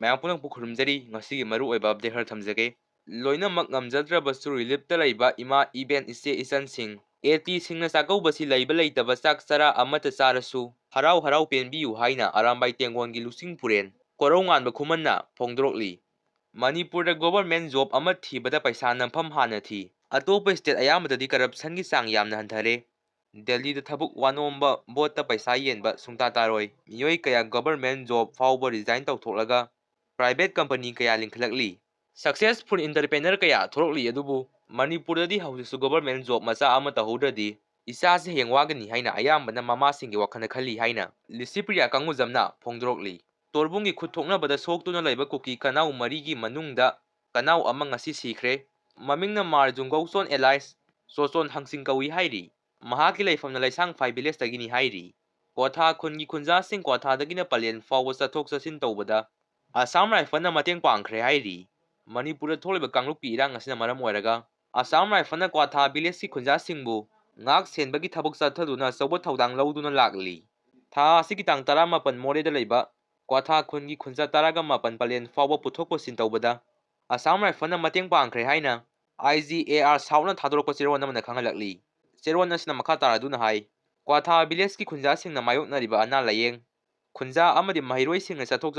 ꯃꯌꯥꯝ ꯄꯨꯝꯅꯃꯛꯄꯨ ꯈꯨꯔꯨꯝꯖꯔꯤ ꯉꯁꯤꯒꯤ ꯃꯔꯨꯑꯣꯏꯕ ꯑꯞꯗꯦꯠ ꯈꯔ ꯊꯝꯖꯒꯦ꯫ ꯂꯣꯏꯅꯃꯛ ꯉꯝꯖꯗ꯭ꯔꯕꯁꯨ ꯔꯤꯂꯤꯐꯇ ꯂꯩꯕ ꯏꯃꯥ ꯏꯕꯦꯟ ꯏꯆꯦ ꯏꯆꯟꯁꯤꯡ ꯑꯦꯇꯤꯁꯤꯡꯅ ꯆꯥꯛꯀꯧꯕꯁꯤ ꯂꯩꯕ ꯂꯩꯇꯕ ꯆꯥꯛ ꯆꯔꯥ ꯑꯃꯠꯇ ꯆꯥꯔꯁꯨ ꯍꯔꯥꯎ ꯍꯔꯥꯎ ꯄꯦꯟꯕꯤꯌꯨ ꯍꯥꯏꯅ ꯑꯔꯥꯝꯕꯥꯏ ꯇꯦꯡꯒꯣꯟꯒꯤ ꯂꯨꯆꯤꯡ ꯄꯨꯔꯦꯟ ꯀꯣꯔꯧ ꯉꯥꯟꯕ ꯈꯨꯃꯟꯅ ꯐꯣꯡꯗꯣꯔꯛꯂꯤ꯫ ꯃꯅꯤꯄꯨꯔꯗ ꯒꯣꯚꯔꯟꯃꯦꯟꯠ ꯖꯣꯕ ꯑꯃ ꯊꯤꯕꯗ ꯄꯩꯁꯥ ꯅꯝꯐꯝ ꯍꯥꯟꯅ ꯊꯤ꯫ ꯑꯇꯣꯞꯄ ꯁ꯭ꯇꯦꯠ ꯑꯌꯥꯝꯕꯗꯗꯤ ꯀꯔꯞꯁꯟꯒꯤ ꯆꯥꯡ ꯌꯥꯝꯅ ꯍꯟꯊꯔꯦ꯫ ꯗꯦꯜꯂꯤꯗ ꯊꯕꯛ ꯋꯥꯅꯣꯝꯕ ꯚꯣꯠꯇ ꯄꯩꯁꯥ ꯌꯦꯟꯕ ꯁꯨꯡꯇꯥ ꯇꯥꯔꯣꯏ꯫ ꯃꯤꯑꯣꯏ ꯀꯌꯥ ꯒꯚꯔꯟꯃꯦꯟꯠ ꯖꯣꯕ ꯐꯥꯎꯕ ꯔꯤꯖꯥꯏꯟ ꯇꯧꯊꯣꯛꯂꯒ ꯄ꯭ꯔꯥꯏꯚꯦꯠ ꯀꯝꯄꯅꯤ ꯀꯌꯥ ꯂꯤꯡꯈꯠꯂꯛꯂꯤ꯫ ꯁꯛꯁꯦꯁꯐꯨꯜ ꯏꯟꯇꯔꯄ꯭ꯔꯦꯅꯔ ꯀꯌꯥ ꯊꯣꯔꯛꯂꯤ ꯑꯗꯨꯕꯨ ꯃꯅꯤꯄꯨꯔꯗꯗꯤ ꯍꯧꯖꯤꯛꯁꯨ ꯒꯚꯔꯟꯃꯦꯟꯠ ꯖꯣꯕ ꯃꯆꯥ ꯑꯃ ꯇꯧꯍꯧꯗ꯭ꯔꯗꯤ ꯏꯆꯥꯁꯦ ꯍꯌꯦꯡ ꯋꯥꯒꯅꯤ ꯍꯥꯏꯅ ꯑꯌꯥꯝꯕꯅ ꯃꯃꯥꯁꯤꯡꯒꯤ ꯋꯥꯈꯜꯗ ꯈꯜꯂꯤ ꯍꯥꯏꯅ ꯂꯤꯁꯤꯄ꯭ꯔꯤꯌꯥ ꯀꯪꯒꯨꯖꯝꯅ ꯐꯣꯡꯗꯣꯔꯛꯂꯤ꯫ ꯇꯣꯔꯕꯨꯡꯒꯤ ꯈꯨꯠ ꯊꯣꯛꯅꯕꯗ ꯁꯣꯛꯇꯨꯅ ꯂꯩꯕ ꯀꯨꯀꯤ ꯀꯅꯥꯎ ꯃꯔꯤꯒꯤ ꯃꯅꯨꯡꯗ ꯀꯅꯥꯎ ꯑꯃ ꯉꯁꯤ ꯁꯤꯈ꯭ꯔꯦ꯫ ꯃꯃꯤꯡꯅ ꯃꯥꯔꯖꯨꯡꯒꯧꯆꯣꯟ ꯑꯦꯂꯥꯏꯁ ꯆꯣꯆꯣꯟ ꯍꯪꯆꯤꯡ ꯀꯧꯏ ꯍꯥꯏꯔꯤ꯫ ꯃꯍꯥꯛꯀꯤ ꯂꯩꯐꯝꯅ ꯂꯩꯁꯥꯡꯐꯥꯏ ꯚꯤꯂꯦꯖꯇꯒꯤꯅꯤ ꯍꯥꯏꯔꯤ꯫ ꯀ꯭ꯋꯥꯊꯥ ꯈꯨꯟꯒꯤ ꯈꯨꯟꯖꯥꯁꯤꯡ ꯀ꯭ꯋꯥꯊꯥꯗꯒꯤꯅ ꯄꯂꯦꯟ ꯐꯥꯎꯕ ꯆꯠꯊꯣꯛ ꯆꯠꯁꯤꯟ ꯇꯧꯕꯗ ꯑꯁꯥꯝ ꯔꯥꯏꯐꯜꯅ ꯃꯇꯦꯡ ꯄꯥꯡꯈ꯭ꯔꯦ ꯍꯥꯏꯔꯤ꯫ ꯃꯅꯤꯄꯨꯔꯗ ꯊꯣꯛꯂꯤꯕ ꯀꯥꯡꯂꯨꯞꯀꯤ ꯏꯔꯥꯡ ꯑꯁꯤꯅ ꯃꯔꯝ ꯑꯣꯏꯔꯒ ꯑꯁꯥꯝ ꯔꯥꯏꯐꯜꯅ ꯀ꯭ꯋꯥꯊꯥ ꯚꯤꯂꯦꯖꯀꯤ ꯈꯨꯟꯖꯥꯁꯤꯡꯕꯨ ꯉꯥꯛ ꯁꯦꯟꯕꯒꯤ ꯊꯕꯛ ꯆꯠꯊꯗꯨꯅ ꯑꯆꯧꯕ ꯊꯧꯗꯥꯡ ꯂꯧꯗꯨꯅ ꯂꯥꯛꯂꯤ꯫ ꯊꯥ ꯑꯁꯤꯒꯤ ꯇꯥꯡ 19 ꯃꯣꯔꯦꯗ ꯂꯩꯕ ꯀ꯭ꯋꯥꯊꯥ ꯈꯨꯟꯒꯤ ꯈꯨꯟꯖꯥ 17 ꯄꯂꯦꯟ ꯐꯥꯎꯕ ꯄꯨꯊꯣꯛ ꯄꯨꯁꯤꯟ ꯇꯧꯕꯗ ꯑꯁꯥꯝ ꯔꯥꯏꯐꯜꯅ ꯃꯇꯦꯡ ꯄꯥꯡꯈ꯭ꯔꯦ ꯍꯥꯏꯅ IGAR ꯁꯥꯎꯠꯅ ꯊꯥꯗꯣꯔꯛꯄ ꯆꯦꯔꯣꯜ ꯑꯃꯅ ꯈꯪꯍꯜꯂꯛꯂꯤ꯫ ꯆꯦꯔꯣꯜ ꯑꯁꯤꯅ ꯃꯈꯥ ꯇꯥꯔꯗꯨꯅ ꯍꯥꯏ ꯀ꯭ꯋꯥꯊꯥ ꯚꯤꯂꯦꯖꯀꯤ ꯈꯨꯟꯖꯥꯁꯤꯡꯅ ꯃꯥꯌꯣꯛꯅꯔꯤꯕ ꯑꯅꯥ ꯂꯥꯌꯦꯡ ꯈꯨꯟꯖꯥ ꯑꯃꯗꯤ ꯃꯍꯩꯔꯣꯏꯁꯤꯡꯅ ꯆꯠꯊꯣꯛ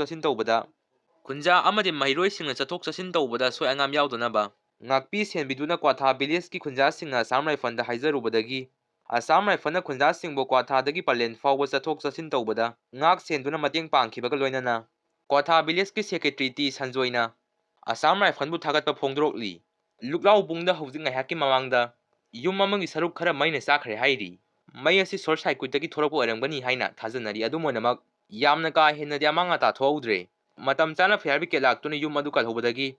ꯆꯠꯁꯤꯟ ꯇꯧꯕꯗ ꯑꯁꯣꯏ ꯑꯉꯥꯝ ꯌꯥꯎꯗꯅꯕ ꯉꯥꯛꯄꯤ ꯁꯦꯟꯕꯤꯗꯨꯅ ꯀ꯭ꯋꯥꯊꯥ ꯚꯤꯂꯦꯖꯀꯤ ꯈꯨꯟꯖꯥꯁꯤꯡꯅ ꯑꯁꯥꯝ ꯔꯥꯏꯐꯜꯗ ꯍꯥꯏꯖꯔꯨꯕꯗꯒꯤ ꯑꯁꯥꯝ ꯔꯥꯏꯐꯜꯅ ꯈꯨꯟꯖꯥꯁꯤꯡꯕꯨ ꯀ꯭ꯋꯥꯊꯥꯗꯒꯤ ꯄꯂꯦꯟ ꯐꯥꯎꯕ ꯆꯠꯊꯣꯛ ꯆꯠꯁꯤꯟ ꯇꯧꯕꯗ ꯉꯥꯛ ꯁꯦꯟꯗꯨꯅ ꯃꯇꯦꯡ ꯄꯥꯡꯈꯤꯕꯒ ꯂꯣꯏꯅꯅ ꯀ꯭ꯋꯥꯊꯥ ꯚꯤꯂꯦꯖꯀꯤ ꯁꯦꯀ꯭ꯔꯦꯇꯔꯤ ꯇꯤ ꯁꯟꯖꯣꯏꯅ ꯑꯁꯥꯝ ꯔꯥꯏꯐꯜꯕꯨ ꯊꯥꯒꯠꯄ ꯐꯣꯡꯗꯣꯔꯛꯂꯤ꯫ ꯂꯨꯀ꯭ꯂꯥꯎꯕꯨꯡꯗ ꯍꯧꯖꯤꯛ ꯉꯥꯏꯍꯥꯛꯀꯤ ꯃꯃꯥꯡꯗ ꯌꯨꯝ ꯑꯃꯒꯤ ꯁꯔꯨꯛ ꯈꯔ ꯃꯩꯅ ꯆꯥꯈ꯭ꯔꯦ ꯍꯥꯏꯔꯤ꯫ ꯃꯩ ꯑꯁꯤ ꯁꯣꯔꯠ ꯁꯥꯔꯀ꯭ꯌꯨꯠꯇꯒꯤ ꯊꯣꯔꯛꯄ ꯑꯣꯏꯔꯝꯒꯅꯤ ꯍꯥꯏꯅ ꯊꯥꯖꯅꯔꯤ꯫ ꯑꯗꯨꯝ ꯑꯣꯏꯅꯃꯛ ꯌꯥꯝꯅ ꯀꯥ ꯍꯦꯟꯅꯗꯤ ꯑꯃꯥꯡ ꯑꯇꯥ ꯊꯣꯛꯍꯧꯗ꯭ꯔꯦ꯫ ꯃꯇꯝ ꯆꯥꯅ ꯐꯥꯌꯔ ꯕ꯭ꯔꯤꯒꯦꯗ ꯂꯥꯛꯇꯨꯅ ꯌꯨꯝ ꯑꯗꯨ ꯀꯜꯍꯧꯕꯗꯒꯤ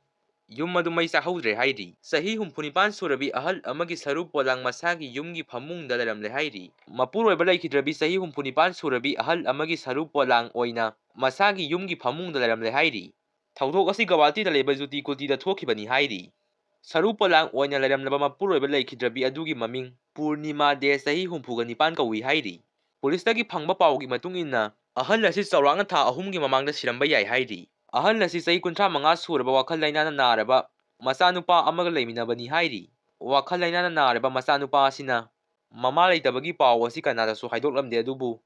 ꯌꯨꯝ ꯑꯗꯨ ꯃꯩ ꯆꯥꯍꯧꯗ꯭ꯔꯦ ꯍꯥꯏꯔꯤ꯫ ꯆꯍꯤ 69 ꯁꯨꯔꯕꯤ ꯑꯍꯜ ꯑꯃꯒꯤ ꯁꯔꯨ ꯄꯣꯂꯥꯡ ꯃꯁꯥꯒꯤ ꯌꯨꯝꯒꯤ ꯐꯃꯨꯡꯗ ꯂꯩꯔꯝꯂꯦ ꯍꯥꯏꯔꯤ꯫ ꯃꯄꯨꯔꯣꯏꯕ ꯂꯩꯈꯤꯗ꯭ꯔꯕꯤ ꯆꯍꯤ 69 ꯁꯨꯔꯕꯤ ꯑꯍꯜ ꯑꯃꯒꯤ ꯁꯔꯨ ꯄꯣꯂꯥꯡ ꯑꯣꯏꯅ ꯃꯁꯥꯒꯤ ꯌꯨꯝꯒꯤ ꯐꯃꯨꯡꯗ ꯂꯩꯔꯝꯂꯦ ꯍꯥꯏꯔꯤ꯫ ꯊꯧꯗꯣꯛ ꯑꯁꯤ ꯒꯧꯍꯥꯇꯤꯗ ꯂꯩꯕ ꯖꯨꯇꯤ ꯀꯨꯇꯤꯗ ꯊꯣꯛꯈꯤꯕꯅꯤ ꯍꯥꯏꯔꯤ꯫ ꯁꯔꯨ ꯄꯣꯂꯥꯡ ꯑꯣꯏꯅ ꯂꯩꯔꯝꯂꯕ ꯃꯄꯨꯔꯣꯏꯕ ꯂꯩꯈꯤꯗ꯭ꯔꯕꯤ ꯑꯗꯨꯒꯤ ꯃꯃꯤꯡ ꯄꯨꯔꯅꯤꯃꯥ ꯗꯦ ꯆꯍꯤ 69 ꯀꯧꯏ ꯍꯥꯏꯔꯤ꯫ ꯄꯨꯂꯤꯁꯇꯒꯤ ꯐꯪꯕ ꯄꯥꯎꯒꯤ ꯃꯇꯨꯡ ꯏꯟꯅ ꯑꯍꯜ ꯑꯁꯤ ꯆꯥꯎꯔꯥꯛꯅ ꯊꯥ 3ꯒꯤ ꯃꯃꯥꯡꯗ ꯁꯤꯔꯝꯕ ꯌꯥꯏ ꯍꯥꯏꯔꯤ꯫ ꯑꯍꯜ ꯑꯁꯤ ꯆꯍꯤ 35 ꯁꯨꯔꯕ ꯋꯥꯈꯜ ꯂꯩꯅꯥꯅ ꯅꯥꯔꯕ ꯃꯆꯥꯅꯨꯄꯥ ꯑꯃꯒ ꯂꯩꯃꯤꯟꯅꯕꯅꯤ ꯍꯥꯏꯔꯤ꯫ ꯋꯥꯈꯜ ꯂꯩꯅꯥꯅ ꯅꯥꯔꯕ ꯃꯆꯥꯅꯨꯄꯥ ꯑꯁꯤꯅ ꯃꯃꯥ ꯂꯩꯇꯕꯒꯤ ꯄꯥꯎ ꯑꯁꯤ ꯀꯅꯥꯗꯁꯨ ꯍꯥꯏꯗꯣꯛꯂꯝꯗꯦ ꯑꯗꯨꯕꯨ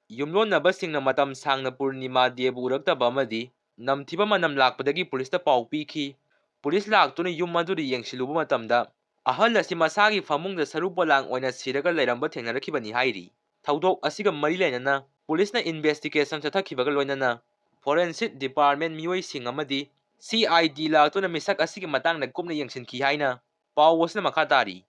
ꯌꯨꯝꯂꯣꯟꯅꯕꯁꯤꯡꯅ ꯃꯇꯝ ꯁꯥꯡꯅ ꯄꯨꯔꯅꯤꯃꯥ ꯗꯦꯕꯨ ꯎꯔꯛꯇꯕ ꯑꯃꯗꯤ ꯅꯝꯊꯤꯕ ꯃꯅꯝ ꯂꯥꯛꯄꯗꯒꯤ ꯄꯨꯂꯤꯁꯇ ꯄꯥꯎ ꯄꯤꯈꯤ꯫ ꯄꯨꯂꯤꯁ ꯂꯥꯛꯇꯨꯅ ꯌꯨꯝ ꯑꯗꯨꯗ ꯌꯦꯡꯁꯤꯜꯂꯨꯕ ꯃꯇꯝꯗ ꯑꯍꯜ ꯑꯁꯤ ꯃꯁꯥꯒꯤ ꯐꯃꯨꯡꯗ ꯁꯔꯨ ꯄꯣꯂꯥꯡ ꯑꯣꯏꯅ ꯁꯤꯔꯒ ꯂꯩꯔꯝꯕ ꯊꯦꯡꯅꯔꯛꯈꯤꯕꯅꯤ ꯍꯥꯏꯔꯤ꯫ ꯊꯧꯗꯣꯛ ꯑꯁꯤꯒ ꯃꯔꯤ ꯂꯩꯅꯅ ꯄꯨꯂꯤꯁꯅ ꯏꯟꯚꯦꯁꯇꯤꯒꯦꯁꯟ ꯆꯠꯊꯈꯤꯕꯒ ꯂꯣꯏꯅꯅ ꯐꯣꯔꯦꯟꯁꯤꯛ ꯗꯤꯄꯥꯔꯠꯃꯦꯟꯠ ꯃꯤꯑꯣꯏꯁꯤꯡ ꯑꯃꯗꯤ CID ꯂꯥꯛꯇꯨꯅ ꯃꯤꯁꯛ ꯑꯁꯤꯒꯤ ꯃꯇꯥꯡꯗ ꯀꯨꯞꯅ ꯌꯦꯡꯁꯤꯟꯈꯤ ꯍꯥꯏꯅ ꯄꯥꯎ ꯑꯁꯤꯅ ꯃꯈꯥ ꯇꯥꯔꯤ꯫